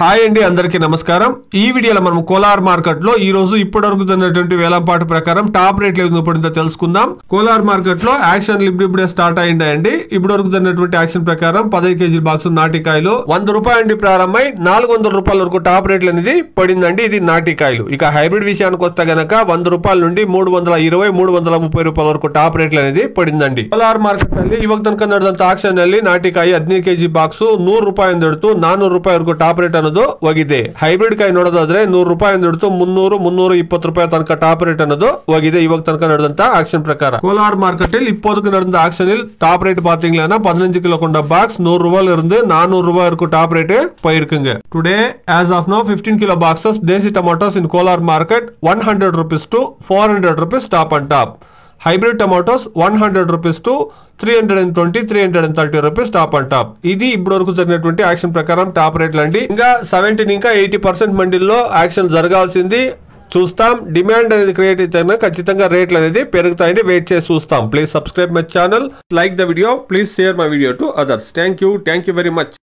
Hi అండి, అందరికీ నమస్కారం. ఈ వీడియోలో మనం కోలార్ మార్కెట్ లో ఈ రోజు ఇప్పటివరకు జరిగినటువంటి వేలంపాట ప్రకారం టాప్ రేట్లు ఏమి పడిందో తెలుసుకుందాం. కోలార్ మార్కెట్ లో యాక్షన్ ఇప్పుడే స్టార్ట్ అయ్యిందండి. ఇప్పటివరకు జరిగినటువంటి యాక్షన్ ప్రకారం 10 కేజీ బాక్స్ నాటికాయలు 100 రూపాయల నుండి ప్రారంభమై 400 రూపాయల వరకు టాప్ రేట్లు అనేది పడిందండి. ఇది నాటికాయలు. ఇక హైబ్రిడ్ విషయానికి వస్తే గనక 100 రూపాయల నుండి 320 330 రూపాయల వరకు ಟಾಪ್ ರೇಟ್ అనేది పడిందండి. ಕೋಲಾರ್ ಮಾರ್ಕೆಟ್ ನಲ್ಲಿ ಇವಾಗ ತನಕ ನಡೆದಂತ ಆಕ್ಷನ್ ನಲ್ಲಿ ನಾಟಿಕಾಯಿ 15 ಕೆಜಿ ಬಾಕ್ಸ್ 100 ರೂಪಾಯಿ ಹಿಡಿದು 400 ರೂಪಾಯಿ ವರೆಗೂ ಟಾಪ್ ರೇಟ್ ಅನ್ನೋದು ಹೋಗಿದೆ. ಹೈಬ್ರಿಡ್ ಕಾಯಿ ನೋಡೋದಾದ್ರೆ 100 ರೂಪಾಯಿ ಹಿಡಿದು 300 320 ರೂಪಾಯಿ ತನಕ ಟಾಪ್ ರೇಟ್ ಅನ್ನೋದು ಹೋಗಿದೆ. ಇವಾಗ ತನಕ ನಡೆದಂತ ಆಕ್ಷನ್ ಪ್ರಕಾರ ಕೋಲಾರ್ ಮಾರ್ಕೆಟ್ ನಲ್ಲಿ இப்போதுக்கு நடந்த ஆக்ஷனில் டாப் ரேட் பாத்தீங்கன்னா 15 கிலோ கொண்ட பாக்ஸ் 100 ரூபாயில இருந்து 400 ரூபாய் வரைக்கும் டாப் ரேட் போயிருக்குங்க. Today as of now 15 kilo boxes desi tomatoes in Kolar market 100 rupees to 400 rupees top and top. Hybrid tomatoes 100 rupees to 320 330 rupees top and top. ఇది ఇప్పుడు వరకు జరిగినటువంటి యాక్షన్ ప్రకారం టాప్ రేట్లు అండి. ఇంకా 17 ఇంకా 80% మండీల్లో యాక్షన్ జరగాల్సింది. చూస్తాం. డిమాండ్ అనేది క్రియేట్ అయితే ఖచ్చితంగా రేట్లు అనేది పెరుగుతాయని వెయిట్ చేసి చూస్తాం. Please subscribe my channel, like the video, please share my video to others. Thank you very much.